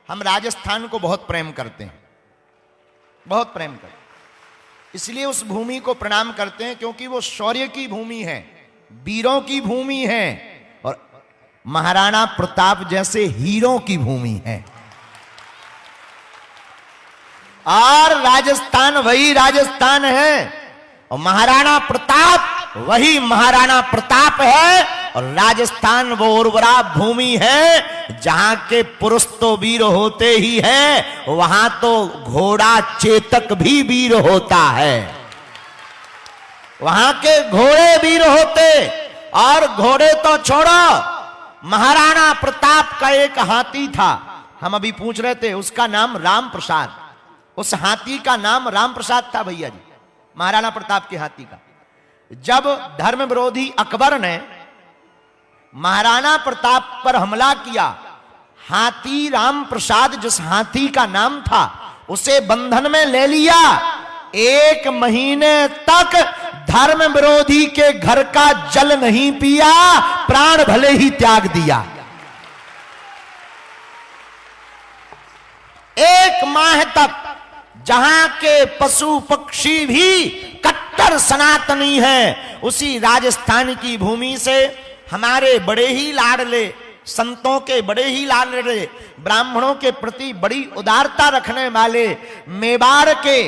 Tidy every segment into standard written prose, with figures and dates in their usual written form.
हम राजस्थान को बहुत प्रेम करते हैं, बहुत प्रेम करते हैं। इसलिए उस भूमि को प्रणाम करते हैं क्योंकि वो शौर्य की भूमि है, वीरों की भूमि है और महाराणा प्रताप जैसे हीरों की भूमि है। और राजस्थान वही राजस्थान है और महाराणा प्रताप वही महाराणा प्रताप है। और राजस्थान वो उर्वरा भूमि है जहां के पुरुष तो वीर होते ही हैं, वहां तो घोड़ा चेतक भी वीर होता है। वहां के घोड़े वीर होते, और घोड़े तो छोड़ो, महाराणा प्रताप का एक हाथी था, हम अभी पूछ रहे थे, उसका नाम राम प्रसाद। उस हाथी का नाम राम प्रसाद था भैया जी, महाराणा प्रताप के हाथी का। जब धर्म विरोधी अकबर ने महाराणा प्रताप पर हमला किया, हाथी राम प्रसाद जिस हाथी का नाम था उसे बंधन में ले लिया। 1 महीने तक धर्म विरोधी के घर का जल नहीं पिया, प्राण भले ही त्याग दिया। 1 माह तक जहां के पशु पक्षी भी कट्टर सनातनी हैं, उसी राजस्थान की भूमि से हमारे बड़े ही लाडले संतों के बड़े ही लाडले ब्राह्मणों के प्रति बड़ी उदारता रखने वाले मेवाड़ के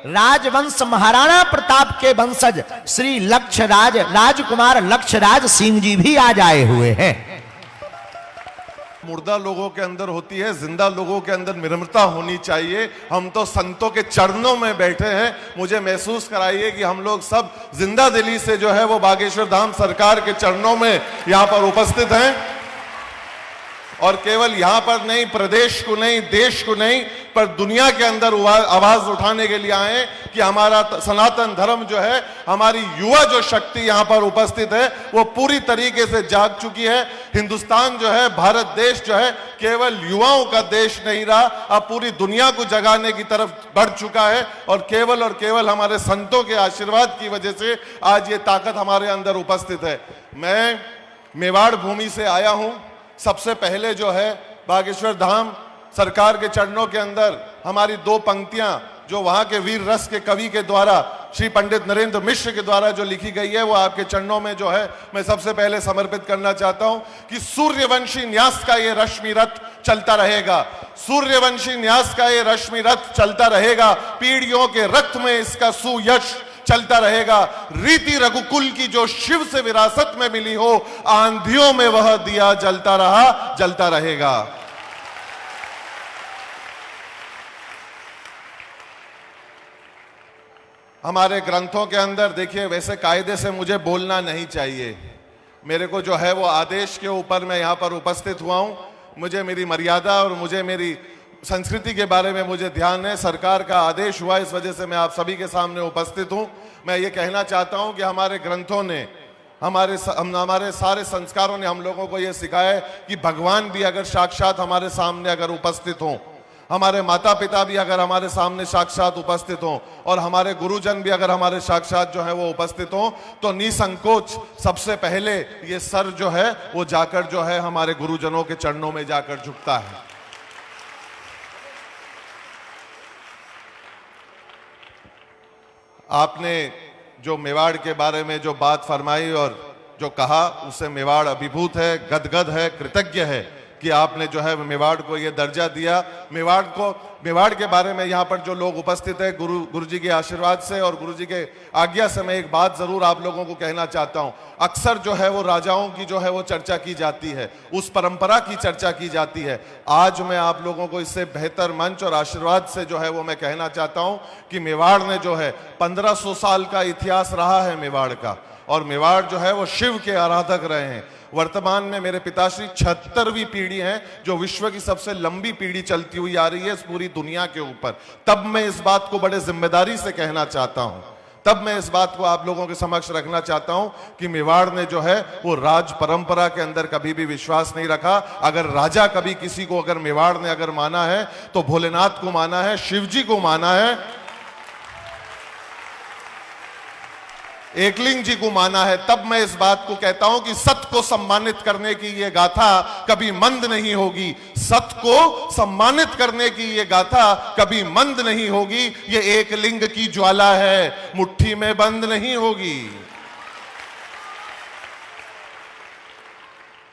राजवंश महाराणा प्रताप के वंशज श्री लक्ष्यराज राजकुमार लक्ष्यराज सिंह जी भी आज आए हुए हैं। मुर्दा लोगों के अंदर होती है, जिंदा लोगों के अंदर निर्ममता होनी चाहिए। हम तो संतों के चरणों में बैठे हैं। मुझे महसूस कराइए कि हम लोग सब जिंदा दिली से जो है वो बागेश्वर धाम सरकार के चरणों में यहाँ पर उपस्थित हैं। और केवल यहाँ पर नहीं, प्रदेश को नहीं, देश को नहीं, पर दुनिया के अंदर आवाज उठाने के लिए आए कि हमारा सनातन धर्म जो है, हमारी युवा जो शक्ति यहाँ पर उपस्थित है वो पूरी तरीके से जाग चुकी है। हिंदुस्तान जो है, भारत देश जो है, केवल युवाओं का देश नहीं रहा, अब पूरी दुनिया को जगाने की तरफ बढ़ चुका है। और केवल हमारे संतों के आशीर्वाद की वजह से आज ये ताकत हमारे अंदर उपस्थित है। मैं मेवाड़ भूमि से आया हूं। सबसे पहले जो है बागेश्वर धाम सरकार के चरणों के अंदर हमारी 2 पंक्तियां जो वहां के वीर रस के कवि के द्वारा श्री पंडित नरेंद्र मिश्र के द्वारा जो लिखी गई है, वो आपके चरणों में जो है मैं सबसे पहले समर्पित करना चाहता हूं कि सूर्यवंशी न्यास का ये रश्मि रथ चलता रहेगा, सूर्यवंशी न्यास का ये रश्मि रथ चलता रहेगा, पीढ़ियों के रक्त में इसका सुयश चलता रहेगा। रीति रघुकुल की जो शिव से विरासत में मिली हो, आंधियों में वह दिया जलता रहा, जलता रहेगा। हमारे ग्रंथों के अंदर देखिए, वैसे कायदे से मुझे बोलना नहीं चाहिए, मेरे को जो है वो आदेश के ऊपर मैं यहाँ पर उपस्थित हुआ हूँ। मुझे मेरी मर्यादा और मुझे मेरी संस्कृति के बारे में मुझे ध्यान है। सरकार का आदेश हुआ, इस वजह से मैं आप सभी के सामने उपस्थित हूँ। मैं ये कहना चाहता हूँ कि हमारे ग्रंथों ने, हमारे सारे संस्कारों ने हम लोगों को ये सिखाया है कि भगवान भी अगर साक्षात हमारे सामने अगर उपस्थित हों, हमारे माता पिता भी अगर हमारे सामने साक्षात उपस्थित हों, और हमारे गुरुजन भी अगर हमारे साक्षात जो है वो उपस्थित हों, तो निसंकोच सबसे पहले ये सर जो है वो जाकर जो है हमारे गुरुजनों के चरणों में जाकर झुकता है। आपने जो मेवाड़ के बारे में जो बात फरमाई और जो कहा, उससे मेवाड़ अभिभूत है, गदगद है, कृतज्ञ है कि आपने जो है मेवाड़ को ये दर्जा दिया। मेवाड़ के बारे में यहाँ पर जो लोग उपस्थित है, गुरु जी के आशीर्वाद से और गुरु जी के आज्ञा से मैं एक बात जरूर आप लोगों को कहना चाहता हूँ। अक्सर जो है वो राजाओं की जो है वो चर्चा की जाती है, उस परंपरा की चर्चा की जाती है। आज मैं आप लोगों को इससे बेहतर मंच और आशीर्वाद से जो है वो मैं कहना चाहता हूँ कि मेवाड़ ने जो है 1500 साल का इतिहास रहा है मेवाड़ का, और मेवाड़ जो है वो शिव के आराधक रहे हैं। वर्तमान में मेरे पिताश्री 76वीं पीढ़ी है जो विश्व की सबसे लंबी पीढ़ी चलती हुई आ रही है इस पूरी दुनिया के ऊपर। तब मैं इस बात को बड़े जिम्मेदारी से कहना चाहता हूं, तब मैं इस बात को आप लोगों के समक्ष रखना चाहता हूं कि मेवाड़ ने जो है वो राज परंपरा के अंदर कभी भी विश्वास नहीं रखा। अगर राजा कभी किसी को अगर मेवाड़ ने अगर माना है तो भोलेनाथ को माना है, शिव जी को माना है। एकलिंग जी को माना है, तब मैं इस बात को कहता हूं कि सत्य को सम्मानित करने की यह गाथा कभी मंद नहीं होगी। सत्य को सम्मानित करने की यह गाथा कभी मंद नहीं होगी। यह एकलिंग की ज्वाला है, मुट्ठी में बंद नहीं होगी।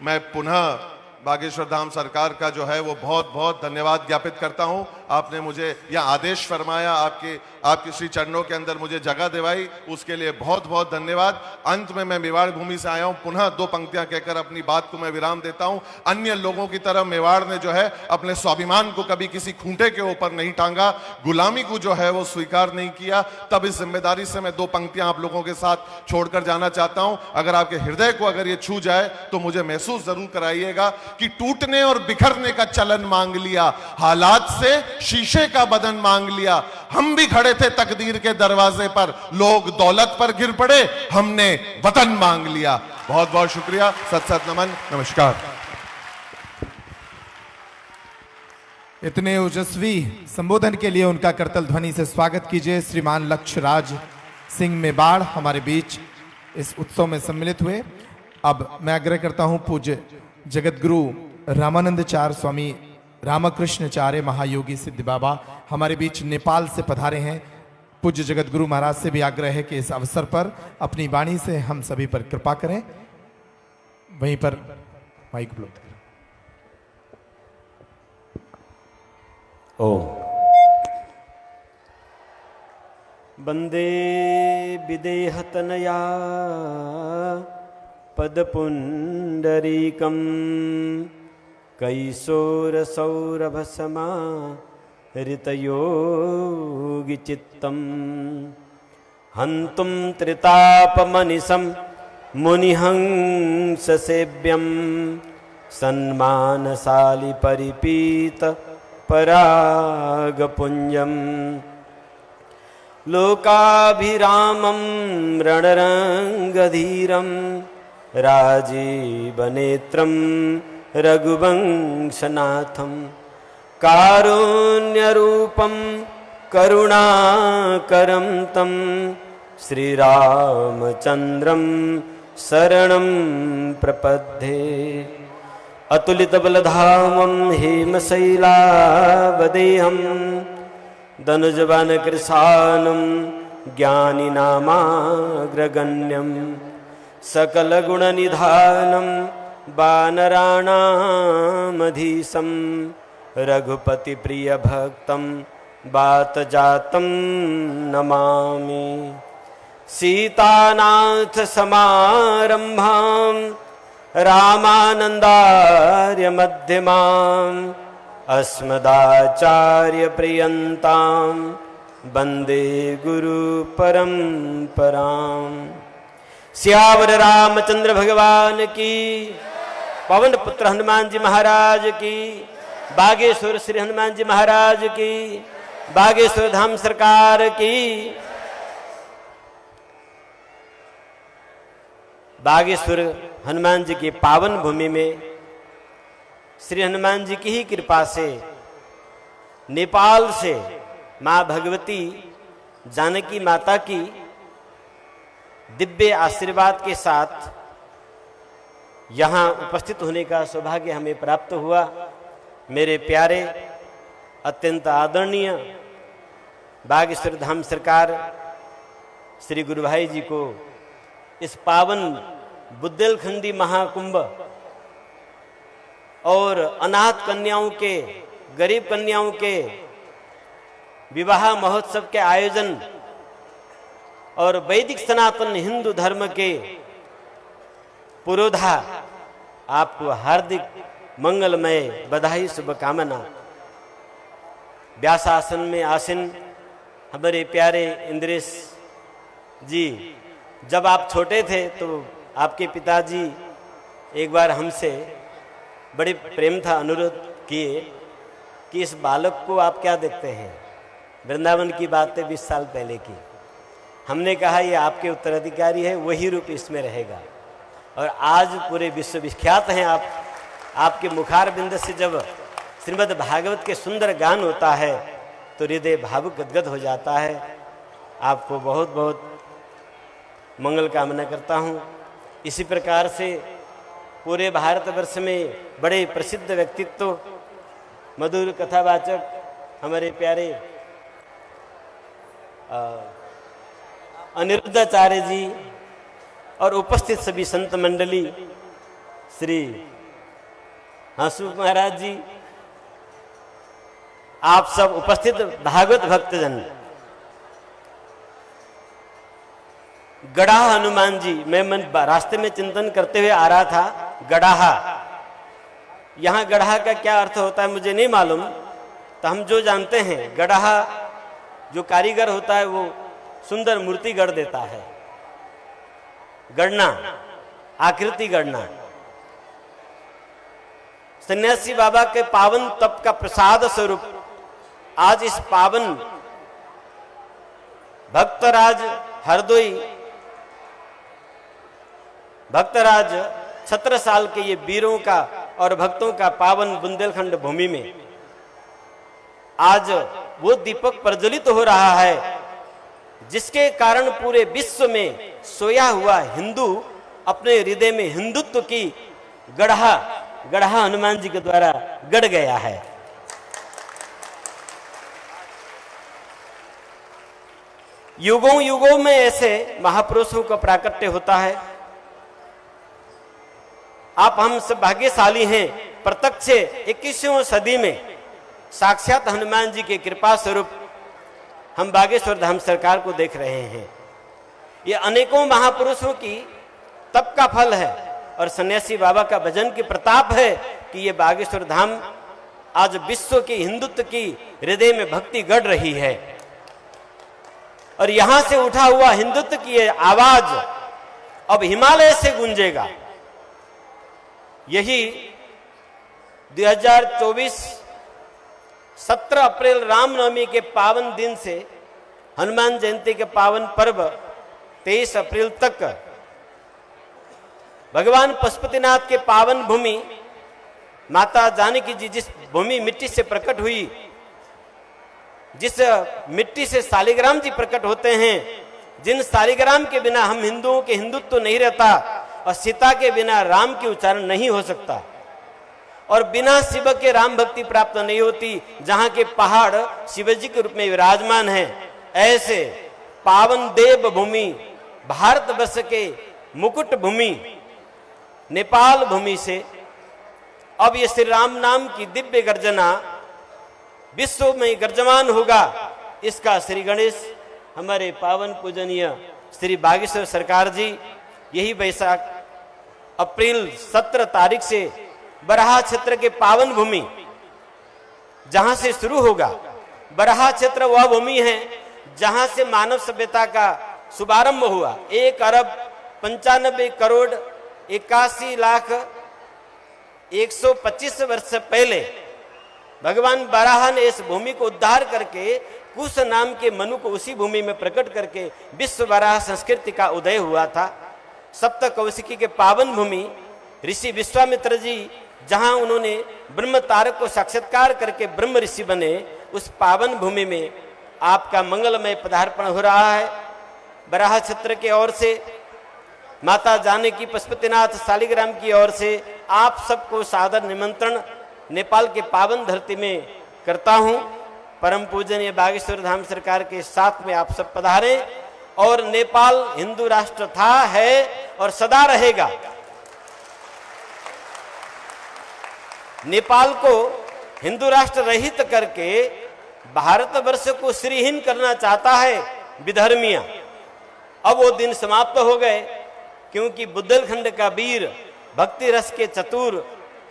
मैं पुनः बागेश्वर धाम सरकार का जो है वो बहुत बहुत धन्यवाद ज्ञापित करता हूं। आपने मुझे यह आदेश फरमाया, आपके श्री चरणों के अंदर मुझे जगह दिवाई, उसके लिए बहुत बहुत धन्यवाद। अंत में मैं मेवाड़ भूमि से आया हूं, पुनः दो पंक्तियां कहकर अपनी बात को मैं विराम देता हूं। अन्य लोगों की तरह मेवाड़ ने जो है अपने स्वाभिमान को कभी किसी खूंटे के ऊपर नहीं टांगा, गुलामी को जो है वो स्वीकार नहीं किया। तब इस जिम्मेदारी से मैं दो पंक्तियां आप लोगों के साथ छोड़कर जाना चाहता हूं। अगर आपके हृदय को अगर ये छू जाए तो मुझे महसूस जरूर कराइएगा कि टूटने और बिखरने का चलन मांग लिया, हालात से शीशे का बदन मांग लिया। हम भी खड़े थे तकदीर के दरवाजे पर, लोग दौलत पर गिर पड़े, हमने वतन मांग लिया। बहुत बहुत शुक्रिया, सत सत नमन, नमस्कार। इतने ओजस्वी संबोधन के लिए उनका करतल ध्वनि से स्वागत कीजिए। श्रीमान लक्ष्यराज सिंह मेवाड़ हमारे बीच इस उत्सव में सम्मिलित हुए। अब मैं आग्रह करता हूं पूज्य जगतगुरु रामानंदचार्य स्वामी रामकृष्णचार्य महायोगी सिद्ध बाबा हमारे बीच नेपाल से पधारे हैं। पूज्य जगतगुरु महाराज से भी आग्रह है कि इस अवसर पर अपनी वाणी से हम सभी पर कृपा करें। वहीं पर माइक उपलब्ध करें। ओम वंदे विदेहतनया पदपुंडरीकम् कैशोरसौरभसमा ऋतयोगिचित्तम् हन्तुं त्रितापमनिशं मुनिहंससेव्यं सन्मानशाली परिपीत परागपुञ्जम् लोकाभिरामं रणरङ्गधीरं राजीवनेत्रं रघुवंशनाथं कारुण्यरूपं करुणाकरं तं श्रीरामचन्द्रं शरणं प्रपद्ये। अतुलितबलधामं हेमशैलावदेहं धनुजवनकृशानं ज्ञानिनामाग्रगण्यं सकलगुणनिधानं वानराणामधीशं रघुपतिप्रियभक्तं वातजातं नमामि। सीतानाथसमारम्भां रामानन्दार्यमध्यमाम् अस्मदाचार्यपर्यन्तां वन्दे गुरुपरम्पराम्। सियावर रामचंद्र भगवान की, पवन पुत्र हनुमान जी महाराज की, बागेश्वर श्री हनुमान जी महाराज की, बागेश्वर धाम सरकार की। बागेश्वर हनुमान जी की पावन भूमि में श्री हनुमान जी की ही कृपा से नेपाल से मां भगवती जानकी माता की दिव्य आशीर्वाद के साथ यहाँ उपस्थित होने का सौभाग्य हमें प्राप्त हुआ। मेरे प्यारे अत्यंत आदरणीय बागेश्वर धाम सरकार श्री गुरु भाई जी को इस पावन बुंदेलखंडी महाकुंभ और अनाथ कन्याओं के, गरीब कन्याओं के विवाह महोत्सव के आयोजन और वैदिक सनातन हिंदू धर्म के पुरोधा आपको हार्दिक मंगलमय बधाई शुभकामना। व्यासासन में आसीन हमारे प्यारे इंद्रेश जी, जब आप छोटे थे तो आपके पिताजी एक बार हमसे बड़े प्रेम था अनुरोध किए कि इस बालक को आप क्या देखते हैं। वृंदावन की बातें 20 साल पहले की। हमने कहा ये आपके उत्तराधिकारी है, वही रूप इसमें रहेगा। और आज पूरे विश्व विख्यात हैं आप। आपके मुखार बिंद से जब श्रीमद् भागवत के सुंदर गान होता है तो हृदय भावुक गदगद हो जाता है। आपको बहुत बहुत मंगल कामना करता हूँ। इसी प्रकार से पूरे भारतवर्ष में बड़े प्रसिद्ध व्यक्तित्व, मधुर कथावाचक हमारे प्यारे अनिरुद्धाचार्य जी और उपस्थित सभी संत मंडली, श्री हंसमुख महाराज जी, आप सब उपस्थित भागवत भक्तजन, गड़ाहा हनुमान जी, मैं रास्ते में चिंतन करते हुए आ रहा था, गड़ाहा, यहाँ गड़ाहा का क्या अर्थ होता है मुझे नहीं मालूम। तो हम जो जानते हैं, गड़ाहा जो कारीगर होता है वो सुंदर मूर्ति गढ़ देता है, गढ़ना, आकृति गढ़ना। सन्यासी बाबा के पावन तप का प्रसाद स्वरूप आज इस पावन भक्तराज हरदोई, भक्तराज छत्रसाल के ये वीरों का और भक्तों का पावन बुंदेलखंड भूमि में आज वो दीपक प्रज्वलित हो रहा है जिसके कारण पूरे विश्व में सोया हुआ हिंदू अपने हृदय में हिंदुत्व की गढ़ा हनुमान जी के द्वारा गढ़ गया है। युगों युगों में ऐसे महापुरुषों का प्राकट्य होता है। आप हम सब भाग्यशाली हैं, प्रत्यक्ष 21वीं सदी में साक्षात हनुमान जी के कृपा स्वरूप हम बागेश्वर धाम सरकार को देख रहे हैं। ये अनेकों महापुरुषों की तप का फल है और सन्यासी बाबा का भजन की प्रताप है कि ये बागेश्वर धाम आज विश्व की हिंदुत्व की हृदय में भक्ति गढ़ रही है। और यहां से उठा हुआ हिंदुत्व की ये आवाज अब हिमालय से गूंजेगा। यही 2024 17 अप्रैल रामनवमी के पावन दिन से हनुमान जयंती के पावन पर्व 23 अप्रैल तक भगवान पशुपतिनाथ के पावन भूमि माता जानकी जी जिस भूमि मिट्टी से प्रकट हुई, जिस मिट्टी से शालिग्राम जी प्रकट होते हैं, जिन शालिग्राम के बिना हम हिंदुओं के हिंदुत्व नहीं रहता और सीता के बिना राम की उच्चारण नहीं हो सकता और बिना शिव के राम भक्ति प्राप्त नहीं होती, जहां के पहाड़ शिव जी के रूप में विराजमान हैं, ऐसे पावन देव भूमि भारतवर्ष के मुकुट भूमि नेपाल भूमि से अब ये श्री राम नाम की दिव्य गर्जना विश्व में गर्जमान होगा। इसका श्री गणेश हमारे पावन पूजनीय श्री बागेश्वर सरकार जी यही वैशाख अप्रैल 17 तारीख से बराहा क्षेत्र के पावन भूमि जहां से शुरू होगा। बराहा क्षेत्र वह भूमि है जहां से मानव सभ्यता का शुभारंभ हुआ। 1 अरब 95 करोड़ 81 लाख 125 वर्ष पहले भगवान बराह ने इस भूमि को उद्धार करके कुश नाम के मनु को उसी भूमि में प्रकट करके विश्व बराह संस्कृति का उदय हुआ था। सप्त कौशिकी के पावन भूमि ऋषि विश्वामित्र जी जहां उन्होंने ब्रह्म तारक को साक्षात्कार करके ब्रह्म ऋषि बने, उस पावन भूमि में आपका मंगलमय पदार्पण हो रहा है। बराह क्षेत्र की ओर से माता जानकी पशुपतिनाथ शालिग्राम की ओर से आप सबको सादर निमंत्रण नेपाल के पावन धरती में करता हूं। परम पूजनीय बागेश्वर धाम सरकार के साथ में आप सब पधारें और नेपाल हिंदू राष्ट्र था, है और सदा रहेगा। नेपाल को हिंदू राष्ट्र रहित करके भारतवर्ष को श्रीहीन करना चाहता है विधर्मिया। अब वो दिन समाप्त हो गए, क्योंकि बुंदेलखंड का वीर, भक्ति रस के चतुर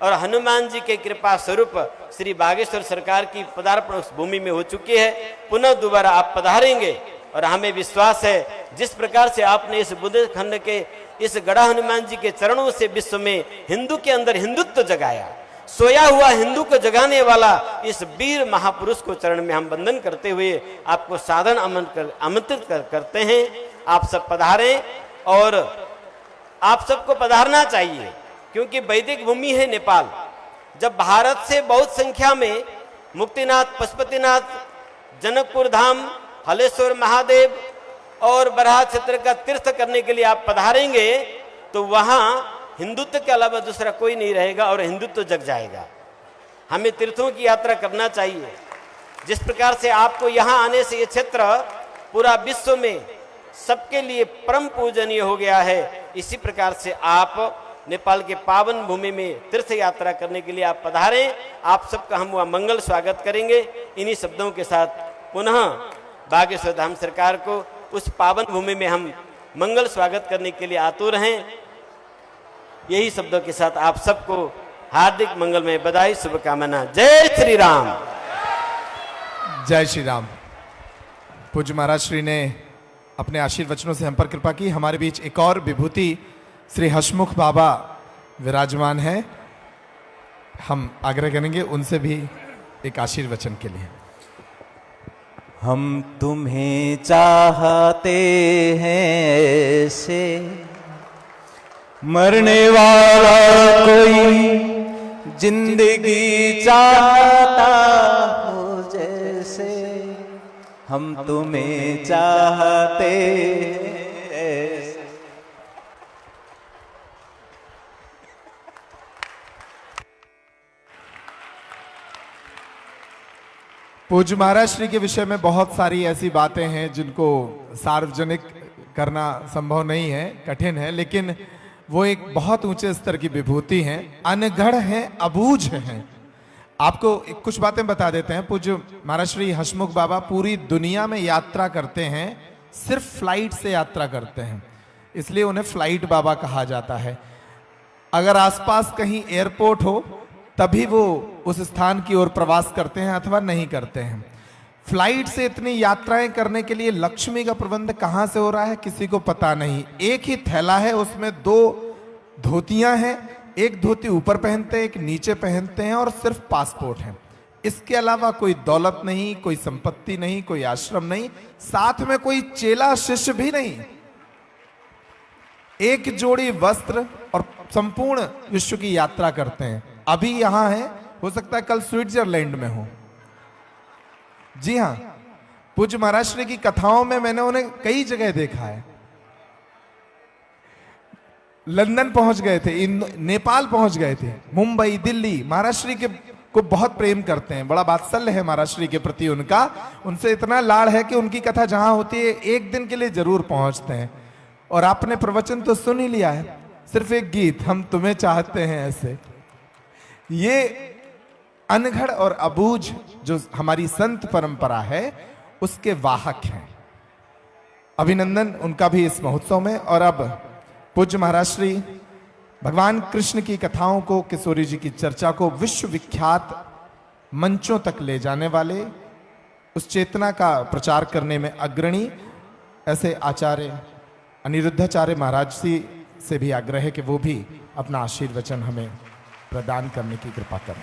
और हनुमान जी के कृपा स्वरूप श्री बागेश्वर सरकार की पदार्पण उस भूमि में हो चुकी है। पुनः दोबारा आप पधारेंगे और हमें विश्वास है जिस प्रकार से आपने इस बुंदेलखंड के इस गड़ा हनुमान जी के चरणों से विश्व में हिंदू के अंदर हिंदुत्व जगाया, सोया हुआ हिंदू को जगाने वाला इस वीर महापुरुष को चरण में हम वंदन करते हुए आपको सादर आमंत्रित करते हैं। आप सब पधारें और आप सबको पधारना चाहिए, क्योंकि वैदिक भूमि है नेपाल। जब भारत से बहुत संख्या में मुक्तिनाथ, पशुपतिनाथ, जनकपुर धाम, हलेश्वर महादेव और बराह क्षेत्र का तीर्थ करने के लिए आप पधारेंगे तो वहां हिंदुत्व के अलावा दूसरा कोई नहीं रहेगा और हिंदुत्व जग जाएगा। हमें तीर्थों की यात्रा करना चाहिए। जिस प्रकार से आपको यहां आने से ये क्षेत्र पूरा विश्व में सबके लिए परम पूजनीय हो गया है, इसी प्रकार से आप नेपाल के पावन भूमि में तीर्थ यात्रा करने के लिए आप पधारें। आप सबका हम वहाँ मंगल स्वागत करेंगे। इन्हीं शब्दों के साथ पुनः बागेश्वर धाम सरकार को उस पावन भूमि में हम मंगल स्वागत करने के लिए आतुर हैं। यही शब्दों के साथ आप सबको हार्दिक मंगलमय बधाई, शुभकामना। जय श्री राम। जय श्री राम। पूज्य महाराज श्री ने अपने आशीर्वचनों से हम पर कृपा की। हमारे बीच एक और विभूति श्री हसमुख बाबा विराजमान है। हम आग्रह करेंगे उनसे भी एक आशीर्वचन के लिए। हम तुम्हें चाहते हैं ऐसे, मरने वाला कोई जिंदगी चाहता हो जैसे, हम तुम्हें चाहते हैं ऐसे। पूज्य महाराज श्री के विषय में बहुत सारी ऐसी बातें हैं जिनको सार्वजनिक करना संभव नहीं है, कठिन है, लेकिन वो एक बहुत ऊंचे स्तर की विभूति हैं, अनगढ़ हैं, अबूझ हैं। आपको कुछ बातें बता देते हैं। पूज्य महाराज श्री हसमुख बाबा पूरी दुनिया में यात्रा करते हैं, सिर्फ फ्लाइट से यात्रा करते हैं, इसलिए उन्हें फ्लाइट बाबा कहा जाता है। अगर आसपास कहीं एयरपोर्ट हो तभी वो उस स्थान की ओर प्रवास करते हैं अथवा नहीं करते हैं। फ्लाइट से इतनी यात्राएं करने के लिए लक्ष्मी का प्रबंध कहां से हो रहा है किसी को पता नहीं। एक ही थैला है, उसमें 2 धोतियां हैं, एक धोती ऊपर पहनते हैं, एक नीचे पहनते हैं और सिर्फ पासपोर्ट है। इसके अलावा कोई दौलत नहीं, कोई संपत्ति नहीं, कोई आश्रम नहीं, साथ में कोई चेला शिष्य भी नहीं। एक जोड़ी वस्त्र और संपूर्ण विश्व की यात्रा करते हैं। अभी यहां है, हो सकता है कल स्विट्जरलैंड में हो। जी हां, पूज्य महाराज श्री की कथाओं में मैंने उन्हें कई जगह देखा है। लंदन पहुंच गए थे, नेपाल पहुंच गए थे, मुंबई, दिल्ली। महाराज श्री के को बहुत प्रेम करते हैं, बड़ा वात्सल्य है महाराज श्री के प्रति उनका। उनसे इतना लाड़ है कि उनकी कथा जहां होती है एक दिन के लिए जरूर पहुंचते हैं। और आपने प्रवचन तो सुन ही लिया है, सिर्फ एक गीत, हम तुम्हें चाहते हैं ऐसे। ये अनगढ़ और अबूझ जो हमारी संत परंपरा है उसके वाहक हैं। अभिनंदन उनका भी इस महोत्सव में। और अब पूज्य महाराज श्री भगवान कृष्ण की कथाओं को, किशोरी जी की चर्चा को विश्व विख्यात मंचों तक ले जाने वाले, उस चेतना का प्रचार करने में अग्रणी ऐसे आचार्य अनिरुद्धाचार्य महाराज जी से भी आग्रह है कि वो भी अपना आशीर्वचन हमें प्रदान करने की कृपा करें।